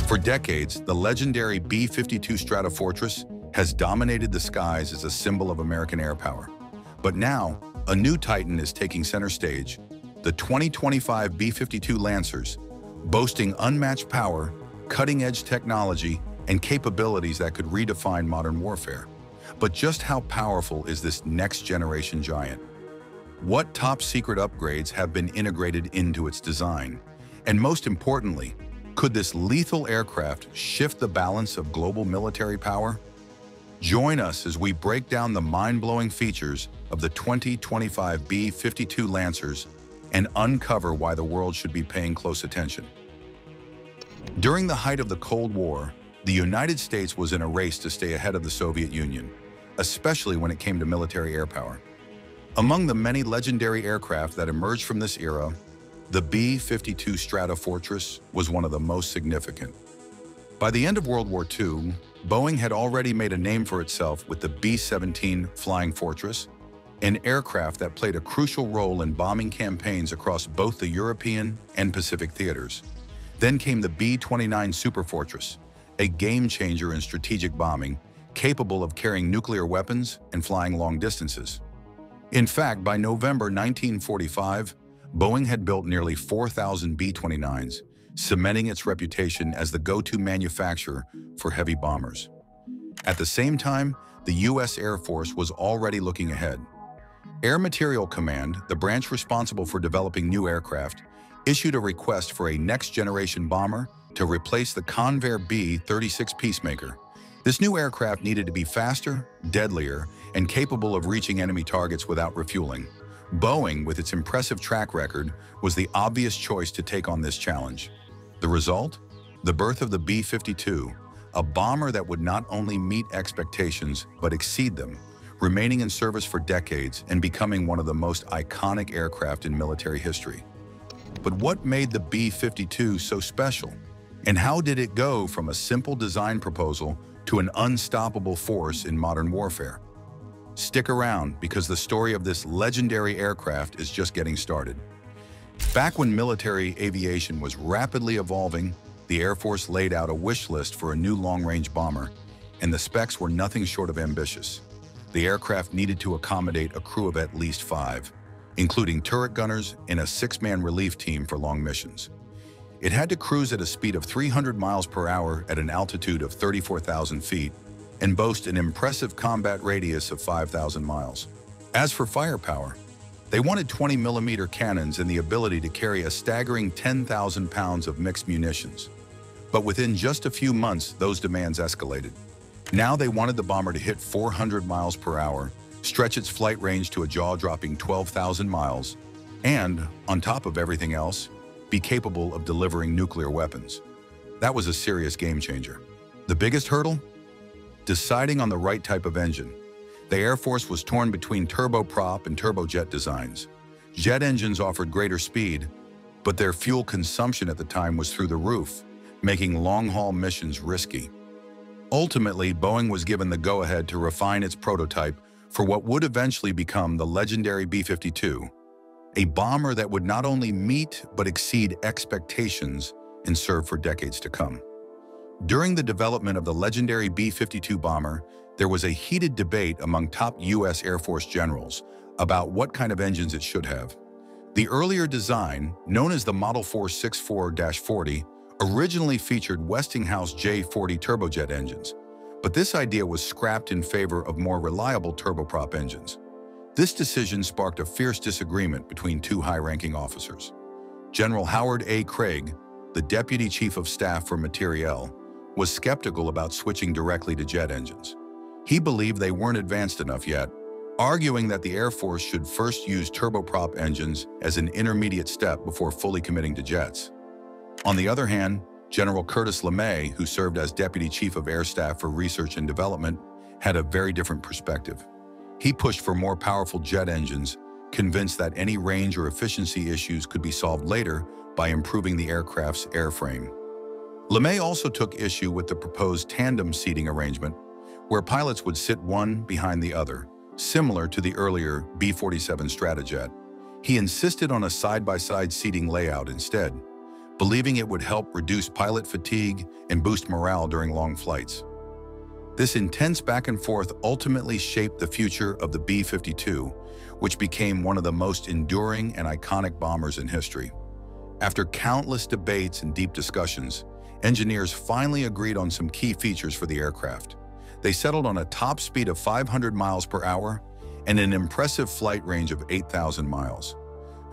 For decades, the legendary B-52 Stratofortress has dominated the skies as a symbol of American air power. But now, a new titan is taking center stage, the 2025 B-52 Lancers, boasting unmatched power, cutting-edge technology, and capabilities that could redefine modern warfare. But just how powerful is this next-generation giant? What top-secret upgrades have been integrated into its design? And most importantly, could this lethal aircraft shift the balance of global military power? Join us as we break down the mind-blowing features of the 2025 B-52 Lancers and uncover why the world should be paying close attention. During the height of the Cold War, the United States was in a race to stay ahead of the Soviet Union, especially when it came to military air power. Among the many legendary aircraft that emerged from this era, the B-52 Stratofortress was one of the most significant. By the end of World War II, Boeing had already made a name for itself with the B-17 Flying Fortress, an aircraft that played a crucial role in bombing campaigns across both the European and Pacific theaters. Then came the B-29 Superfortress, a game-changer in strategic bombing, capable of carrying nuclear weapons and flying long distances. In fact, by November 1945, Boeing had built nearly 4,000 B-29s, cementing its reputation as the go-to manufacturer for heavy bombers. At the same time, the U.S. Air Force was already looking ahead. Air Material Command, the branch responsible for developing new aircraft, issued a request for a next-generation bomber to replace the Convair B-36 Peacemaker. This new aircraft needed to be faster, deadlier, and capable of reaching enemy targets without refueling. Boeing, with its impressive track record, was the obvious choice to take on this challenge. The result? The birth of the B-52, a bomber that would not only meet expectations but exceed them, remaining in service for decades and becoming one of the most iconic aircraft in military history. But what made the B-52 so special? And how did it go from a simple design proposal to an unstoppable force in modern warfare? Stick around, because the story of this legendary aircraft is just getting started. Back when military aviation was rapidly evolving, the Air Force laid out a wish list for a new long-range bomber, and the specs were nothing short of ambitious. The aircraft needed to accommodate a crew of at least 5, including turret gunners and a 6-man relief team for long missions. It had to cruise at a speed of 300 miles per hour at an altitude of 34,000 feet and boast an impressive combat radius of 5,000 miles. As for firepower, they wanted 20mm cannons and the ability to carry a staggering 10,000 pounds of mixed munitions. But within just a few months, those demands escalated. Now they wanted the bomber to hit 400 miles per hour, stretch its flight range to a jaw-dropping 12,000 miles, and, on top of everything else, be capable of delivering nuclear weapons. That was a serious game changer. The biggest hurdle? Deciding on the right type of engine. The Air Force was torn between turboprop and turbojet designs. Jet engines offered greater speed, but their fuel consumption at the time was through the roof, making long-haul missions risky. Ultimately, Boeing was given the go-ahead to refine its prototype for what would eventually become the legendary B-52, a bomber that would not only meet but exceed expectations and serve for decades to come. During the development of the legendary B-52 bomber, there was a heated debate among top U.S. Air Force generals about what kind of engines it should have. The earlier design, known as the Model 464-40, originally featured Westinghouse J-40 turbojet engines, but this idea was scrapped in favor of more reliable turboprop engines. This decision sparked a fierce disagreement between two high-ranking officers. General Howard A. Craig, the Deputy Chief of Staff for Materiel, was skeptical about switching directly to jet engines. He believed they weren't advanced enough yet, arguing that the Air Force should first use turboprop engines as an intermediate step before fully committing to jets. On the other hand, General Curtis LeMay, who served as Deputy Chief of Air Staff for Research and Development, had a very different perspective. He pushed for more powerful jet engines, convinced that any range or efficiency issues could be solved later by improving the aircraft's airframe. LeMay also took issue with the proposed tandem seating arrangement, where pilots would sit one behind the other, similar to the earlier B-47 Stratojet. He insisted on a side-by-side seating layout instead. believing it would help reduce pilot fatigue and boost morale during long flights. This intense back and forth ultimately shaped the future of the B-52, which became one of the most enduring and iconic bombers in history. After countless debates and deep discussions, engineers finally agreed on some key features for the aircraft. They settled on a top speed of 500 miles per hour and an impressive flight range of 8,000 miles.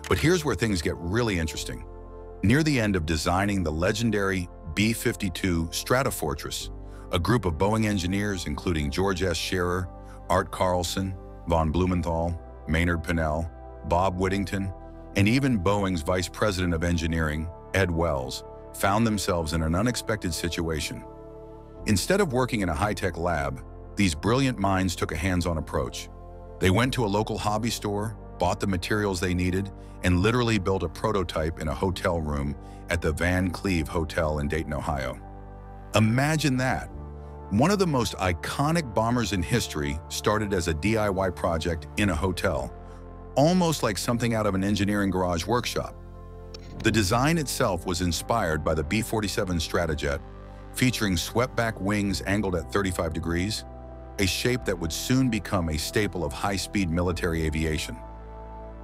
But here's where things get really interesting. Near the end of designing the legendary B-52 Stratofortress, a group of Boeing engineers, including George S. Scherer, Art Carlson, von Blumenthal, Maynard Pinnell, Bob Whittington, and even Boeing's Vice President of Engineering, Ed Wells, found themselves in an unexpected situation. Instead of working in a high-tech lab, these brilliant minds took a hands-on approach. They went to a local hobby store, bought the materials they needed, and literally built a prototype in a hotel room at the Van Cleve Hotel in Dayton, Ohio. Imagine that! One of the most iconic bombers in history started as a DIY project in a hotel, almost like something out of an engineering garage workshop. The design itself was inspired by the B-47 Stratojet, featuring swept-back wings angled at 35 degrees, a shape that would soon become a staple of high-speed military aviation.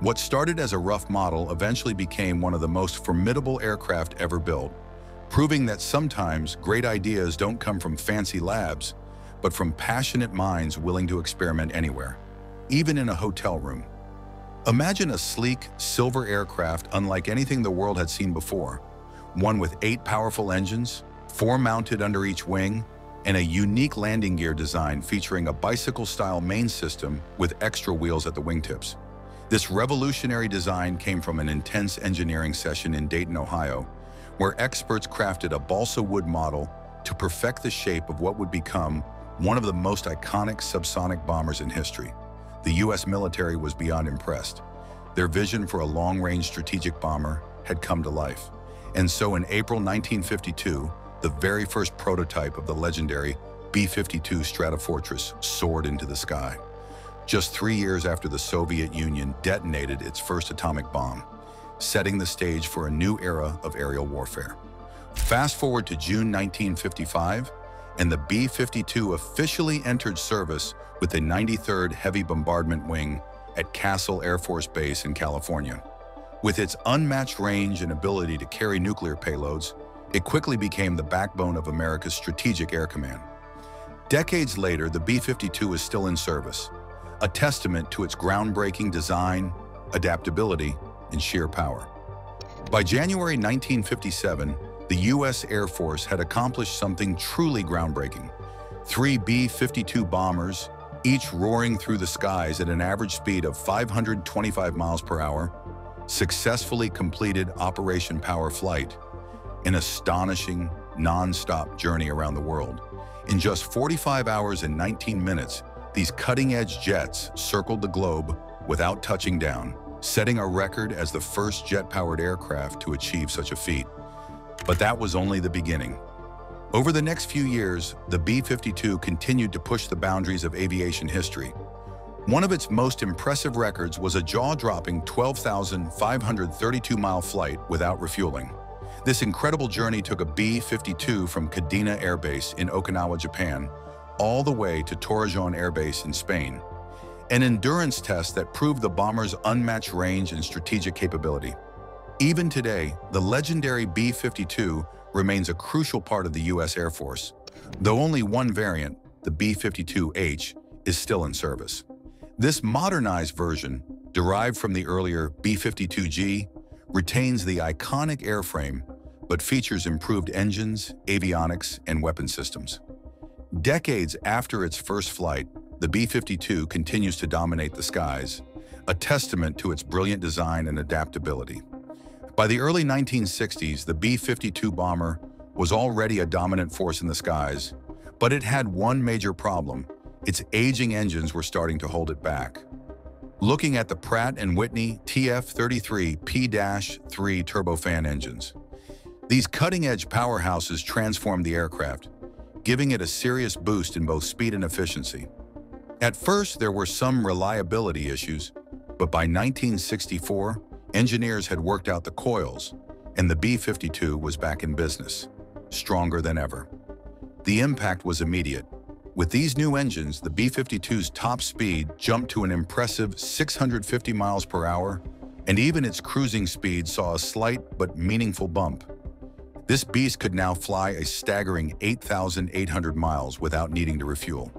What started as a rough model eventually became one of the most formidable aircraft ever built, proving that sometimes great ideas don't come from fancy labs, but from passionate minds willing to experiment anywhere, even in a hotel room. Imagine a sleek, silver aircraft unlike anything the world had seen before, one with 8 powerful engines, 4 mounted under each wing, and a unique landing gear design featuring a bicycle-style main system with extra wheels at the wingtips. This revolutionary design came from an intense engineering session in Dayton, Ohio, where experts crafted a balsa wood model to perfect the shape of what would become one of the most iconic subsonic bombers in history. The U.S. military was beyond impressed. Their vision for a long-range strategic bomber had come to life. And so in April 1952, the very first prototype of the legendary B-52 Stratofortress soared into the sky. Just 3 years after the Soviet Union detonated its first atomic bomb, setting the stage for a new era of aerial warfare. Fast forward to June 1955, and the B-52 officially entered service with the 93rd Heavy Bombardment Wing at Castle Air Force Base in California. With its unmatched range and ability to carry nuclear payloads, it quickly became the backbone of America's Strategic Air Command. Decades later, the B-52 is still in service, a testament to its groundbreaking design, adaptability, and sheer power. By January 1957, the U.S. Air Force had accomplished something truly groundbreaking. 3 B-52 bombers, each roaring through the skies at an average speed of 525 miles per hour, successfully completed Operation Power Flight, an astonishing, non-stop journey around the world. In just 45 hours and 19 minutes, these cutting-edge jets circled the globe without touching down, setting a record as the first jet-powered aircraft to achieve such a feat. But that was only the beginning. Over the next few years, the B-52 continued to push the boundaries of aviation history. One of its most impressive records was a jaw-dropping 12,532-mile flight without refueling. This incredible journey took a B-52 from Kadena Air Base in Okinawa, Japan, all the way to Torrejon Air Base in Spain, an endurance test that proved the bomber's unmatched range and strategic capability. Even today, the legendary B-52 remains a crucial part of the U.S. Air Force, though only one variant, the B-52H, is still in service. This modernized version, derived from the earlier B-52G, retains the iconic airframe, but features improved engines, avionics, and weapon systems. Decades after its first flight, the B-52 continues to dominate the skies, a testament to its brilliant design and adaptability. By the early 1960s, the B-52 bomber was already a dominant force in the skies, but it had one major problem: its aging engines were starting to hold it back. Looking at the Pratt & Whitney TF-33 P-3 turbofan engines. These cutting-edge powerhouses transformed the aircraft, giving it a serious boost in both speed and efficiency. At first, there were some reliability issues, but by 1964, engineers had worked out the coils, and the B-52 was back in business, stronger than ever. The impact was immediate. With these new engines, the B-52's top speed jumped to an impressive 650 miles per hour, and even its cruising speed saw a slight but meaningful bump. This beast could now fly a staggering 8,800 miles without needing to refuel.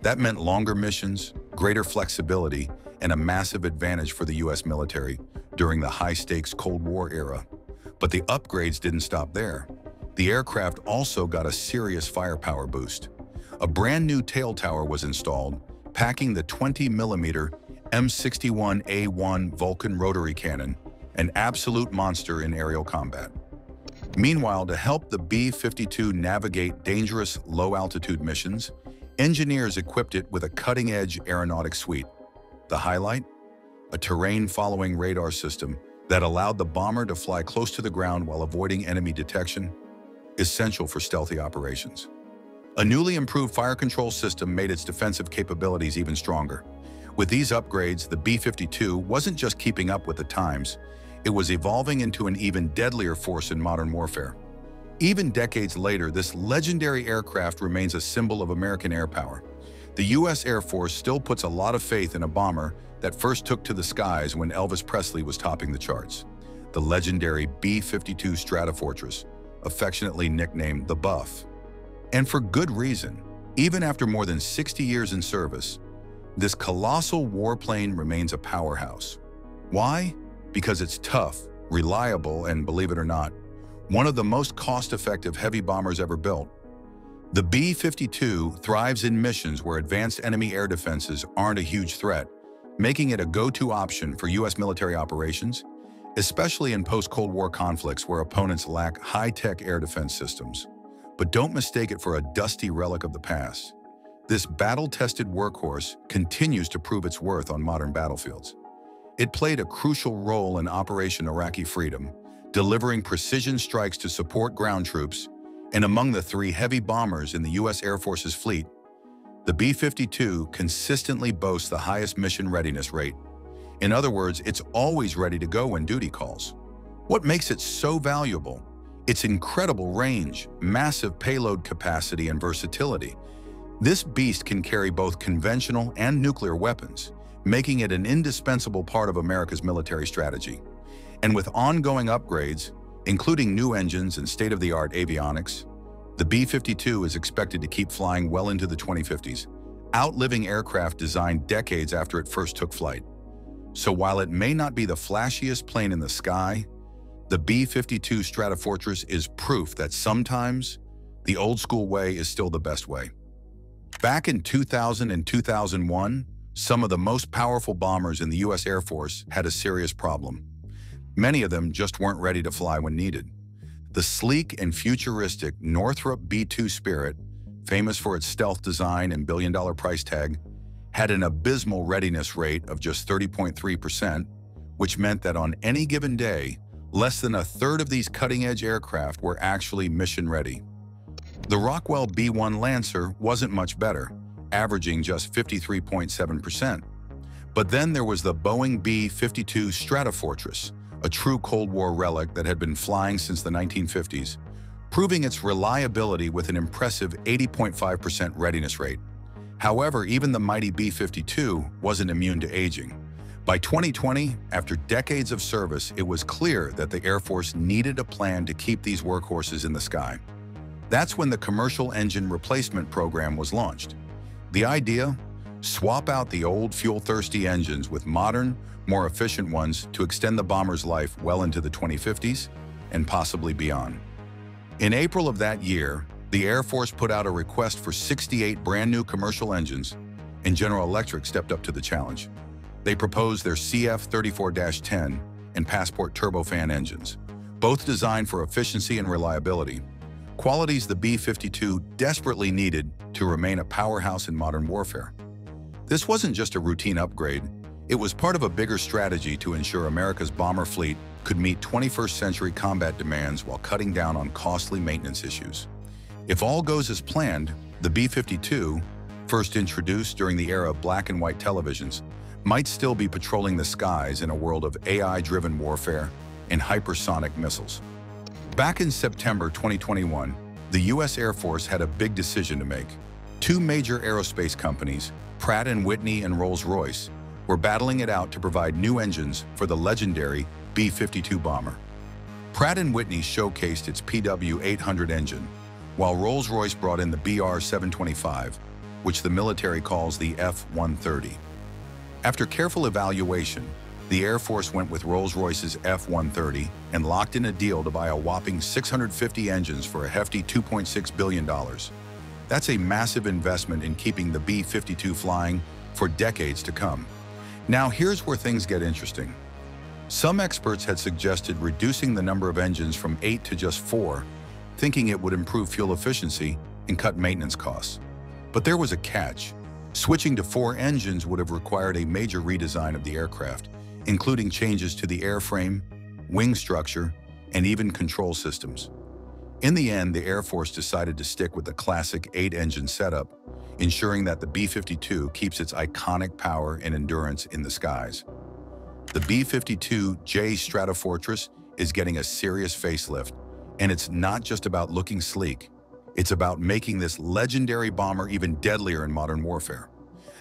That meant longer missions, greater flexibility, and a massive advantage for the US military during the high-stakes Cold War era. But the upgrades didn't stop there. The aircraft also got a serious firepower boost. A brand new tail tower was installed, packing the 20mm M61A1 Vulcan rotary cannon, an absolute monster in aerial combat. Meanwhile, to help the B-52 navigate dangerous low-altitude missions, engineers equipped it with a cutting-edge aeronautics suite. The highlight? A terrain-following radar system that allowed the bomber to fly close to the ground while avoiding enemy detection, essential for stealthy operations. A newly improved fire control system made its defensive capabilities even stronger. With these upgrades, the B-52 wasn't just keeping up with the times, it was evolving into an even deadlier force in modern warfare. Even decades later, this legendary aircraft remains a symbol of American air power. The U.S. Air Force still puts a lot of faith in a bomber that first took to the skies when Elvis Presley was topping the charts. The legendary B-52 Stratofortress, affectionately nicknamed the Buff. And for good reason. Even after more than 60 years in service, this colossal warplane remains a powerhouse. Why? Because it's tough, reliable, and believe it or not, one of the most cost-effective heavy bombers ever built. The B-52 thrives in missions where advanced enemy air defenses aren't a huge threat, making it a go-to option for U.S. military operations, especially in post-Cold War conflicts where opponents lack high-tech air defense systems. But don't mistake it for a dusty relic of the past. This battle-tested workhorse continues to prove its worth on modern battlefields. It played a crucial role in Operation Iraqi Freedom, delivering precision strikes to support ground troops, and among the 3 heavy bombers in the U.S. Air Force's fleet, the B-52 consistently boasts the highest mission readiness rate. In other words, it's always ready to go when duty calls. What makes it so valuable? Its incredible range, massive payload capacity, and versatility. This beast can carry both conventional and nuclear weapons, making it an indispensable part of America's military strategy. And with ongoing upgrades, including new engines and state-of-the-art avionics, the B-52 is expected to keep flying well into the 2050s, outliving aircraft designed decades after it first took flight. So while it may not be the flashiest plane in the sky, the B-52 Stratofortress is proof that sometimes the old-school way is still the best way. Back in 2000 and 2001, some of the most powerful bombers in the U.S. Air Force had a serious problem. Many of them just weren't ready to fly when needed. The sleek and futuristic Northrop B-2 Spirit, famous for its stealth design and billion-dollar price tag, had an abysmal readiness rate of just 30.3%, which meant that on any given day, less than a third of these cutting-edge aircraft were actually mission-ready. The Rockwell B-1 Lancer wasn't much better, averaging just 53.7%. But then there was the Boeing B-52 Stratofortress, a true Cold War relic that had been flying since the 1950s, proving its reliability with an impressive 80.5% readiness rate. However, even the mighty B-52 wasn't immune to aging. By 2020, after decades of service, it was clear that the Air Force needed a plan to keep these workhorses in the sky. That's when the Commercial Engine Replacement Program was launched. The idea? Swap out the old fuel-thirsty engines with modern, more efficient ones to extend the bomber's life well into the 2050s and possibly beyond. In April of that year, the Air Force put out a request for 68 brand new commercial engines, and General Electric stepped up to the challenge. They proposed their CF-34-10 and Passport turbofan engines, both designed for efficiency and reliability, qualities the B-52 desperately needed to remain a powerhouse in modern warfare. This wasn't just a routine upgrade, it was part of a bigger strategy to ensure America's bomber fleet could meet 21st century combat demands while cutting down on costly maintenance issues. If all goes as planned, the B-52, first introduced during the era of black and white televisions, might still be patrolling the skies in a world of AI-driven warfare and hypersonic missiles. Back in September 2021, the U.S. Air Force had a big decision to make. Two major aerospace companies, Pratt & Whitney and Rolls-Royce, were battling it out to provide new engines for the legendary B-52 bomber. Pratt & Whitney showcased its PW800 engine, while Rolls-Royce brought in the BR725, which the military calls the F-130. After careful evaluation, the Air Force went with Rolls-Royce's F-130 and locked in a deal to buy a whopping 650 engines for a hefty $2.6 billion. That's a massive investment in keeping the B-52 flying for decades to come. Now here's where things get interesting. Some experts had suggested reducing the number of engines from 8 to just 4, thinking it would improve fuel efficiency and cut maintenance costs. But there was a catch. Switching to 4 engines would have required a major redesign of the aircraft, including changes to the airframe, wing structure, and even control systems. In the end, the Air Force decided to stick with the classic 8-engine setup, ensuring that the B-52 keeps its iconic power and endurance in the skies. The B-52J Stratofortress is getting a serious facelift, and it's not just about looking sleek. It's about making this legendary bomber even deadlier in modern warfare.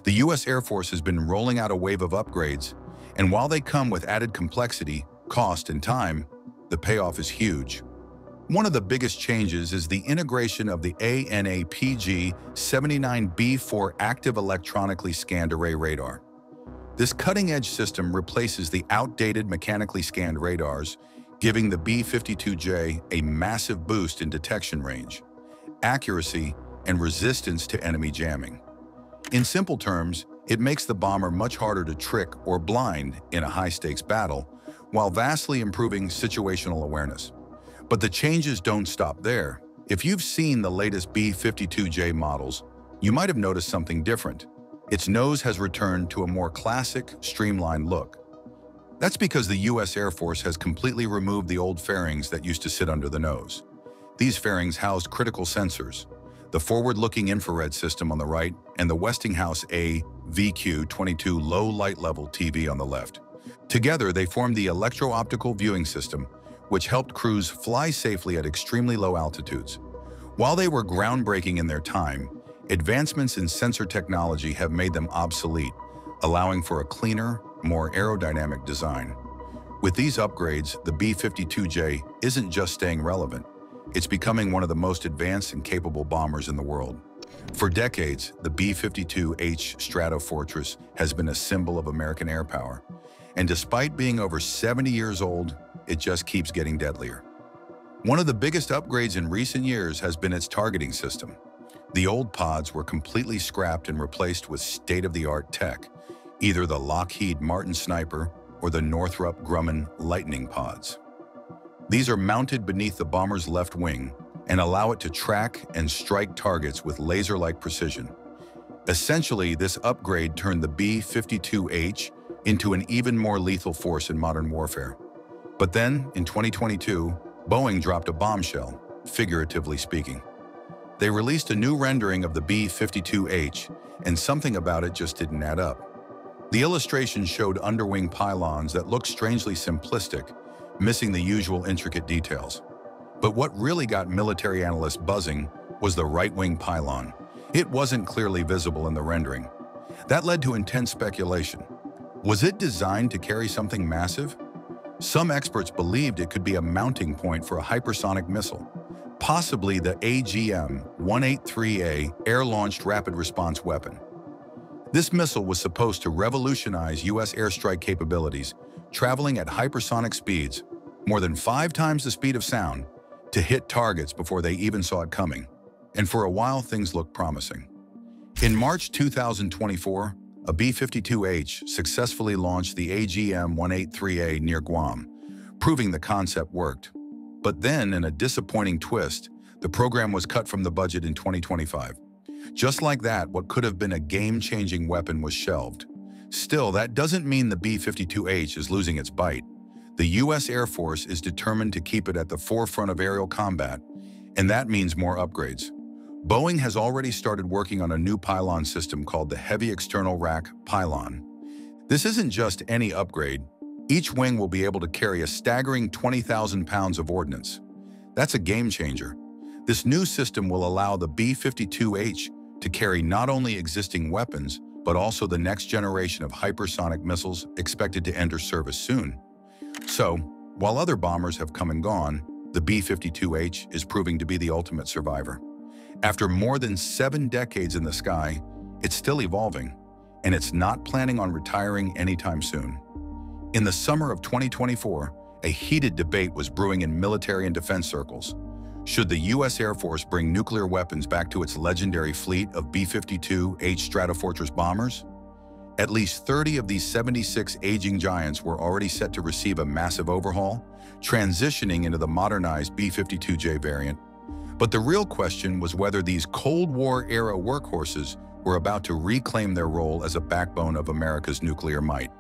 The U.S. Air Force has been rolling out a wave of upgrades, and while they come with added complexity, cost, and time, the payoff is huge. One of the biggest changes is the integration of the ANAPG-79B for active electronically scanned array radar. This cutting-edge system replaces the outdated mechanically scanned radars, giving the B-52J a massive boost in detection range, accuracy, and resistance to enemy jamming. In simple terms, it makes the bomber much harder to trick or blind in a high-stakes battle, while vastly improving situational awareness. But the changes don't stop there. If you've seen the latest B-52J models, you might have noticed something different. Its nose has returned to a more classic, streamlined look. That's because the U.S. Air Force has completely removed the old fairings that used to sit under the nose. These fairings housed critical sensors, the forward-looking infrared system on the right, and the Westinghouse AVQ-22 low-light-level TV on the left. Together, they formed the electro-optical viewing system, which helped crews fly safely at extremely low altitudes. While they were groundbreaking in their time, advancements in sensor technology have made them obsolete, allowing for a cleaner, more aerodynamic design. With these upgrades, the B-52J isn't just staying relevant, it's becoming one of the most advanced and capable bombers in the world. For decades, the B-52H Stratofortress has been a symbol of American air power, and despite being over 70 years old, it just keeps getting deadlier. One of the biggest upgrades in recent years has been its targeting system. The old pods were completely scrapped and replaced with state-of-the-art tech, either the Lockheed Martin Sniper or the Northrop Grumman Lightning pods. These are mounted beneath the bomber's left wing and allow it to track and strike targets with laser-like precision. Essentially, this upgrade turned the B-52H into an even more lethal force in modern warfare. But then, in 2022, Boeing dropped a bombshell, figuratively speaking. They released a new rendering of the B-52H, and something about it just didn't add up. The illustration showed underwing pylons that looked strangely simplistic, missing the usual intricate details. But what really got military analysts buzzing was the right-wing pylon. It wasn't clearly visible in the rendering. That led to intense speculation. Was it designed to carry something massive? Some experts believed it could be a mounting point for a hypersonic missile, possibly the AGM-183A air-launched rapid response weapon. This missile was supposed to revolutionize U.S. airstrike capabilities, traveling at hypersonic speeds, more than 5 times the speed of sound, to hit targets before they even saw it coming. And for a while, things looked promising. In March 2024, a B-52H successfully launched the AGM-183A near Guam, proving the concept worked. But then, in a disappointing twist, the program was cut from the budget in 2025. Just like that, what could have been a game-changing weapon was shelved. Still, that doesn't mean the B-52H is losing its bite. The U.S. Air Force is determined to keep it at the forefront of aerial combat, and that means more upgrades. Boeing has already started working on a new pylon system called the Heavy External Rack Pylon. This isn't just any upgrade. Each wing will be able to carry a staggering 20,000 pounds of ordnance. That's a game changer. This new system will allow the B-52H to carry not only existing weapons, but also the next generation of hypersonic missiles expected to enter service soon. So, while other bombers have come and gone, the B-52H is proving to be the ultimate survivor. After more than 7 decades in the sky, it's still evolving, and it's not planning on retiring anytime soon. In the summer of 2024, a heated debate was brewing in military and defense circles. Should the U.S. Air Force bring nuclear weapons back to its legendary fleet of B-52 Stratofortress bombers? At least 30 of these 76 aging giants were already set to receive a massive overhaul, transitioning into the modernized B-52J variant. But the real question was whether these Cold War-era workhorses were about to reclaim their role as a backbone of America's nuclear might.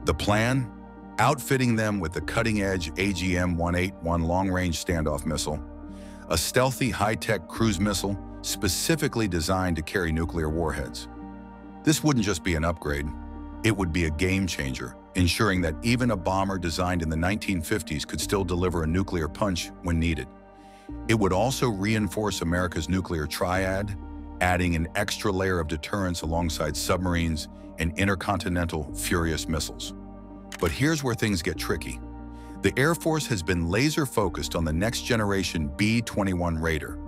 The plan? Outfitting them with the cutting-edge AGM-181 long-range standoff missile, a stealthy high-tech cruise missile specifically designed to carry nuclear warheads. This wouldn't just be an upgrade, it would be a game changer, ensuring that even a bomber designed in the 1950s could still deliver a nuclear punch when needed. It would also reinforce America's nuclear triad, adding an extra layer of deterrence alongside submarines and intercontinental Furious missiles. But here's where things get tricky. The Air Force has been laser-focused on the next-generation B-21 Raider,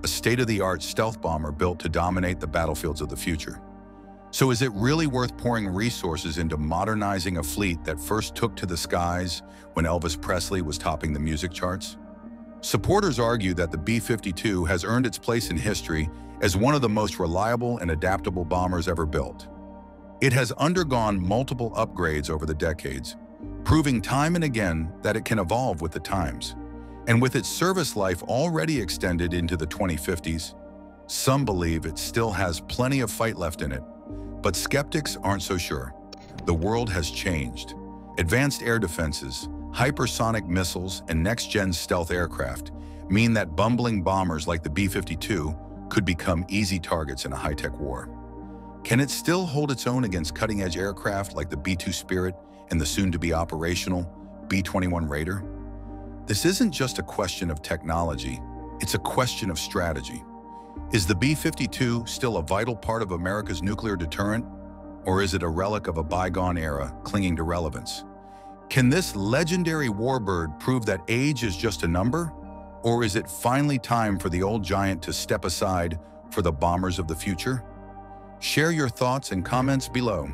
a state-of-the-art stealth bomber built to dominate the battlefields of the future. So is it really worth pouring resources into modernizing a fleet that first took to the skies when Elvis Presley was topping the music charts? Supporters argue that the B-52 has earned its place in history as one of the most reliable and adaptable bombers ever built. It has undergone multiple upgrades over the decades, proving time and again that it can evolve with the times. And with its service life already extended into the 2050s, some believe it still has plenty of fight left in it. But skeptics aren't so sure. The world has changed. Advanced air defenses, hypersonic missiles, and next-gen stealth aircraft mean that bumbling bombers like the B-52 could become easy targets in a high-tech war. Can it still hold its own against cutting-edge aircraft like the B-2 Spirit and the soon-to-be operational B-21 Raider? This isn't just a question of technology, it's a question of strategy. Is the B-52 still a vital part of America's nuclear deterrent, or is it a relic of a bygone era clinging to relevance? Can this legendary warbird prove that age is just a number, or is it finally time for the old giant to step aside for the bombers of the future? Share your thoughts and comments below.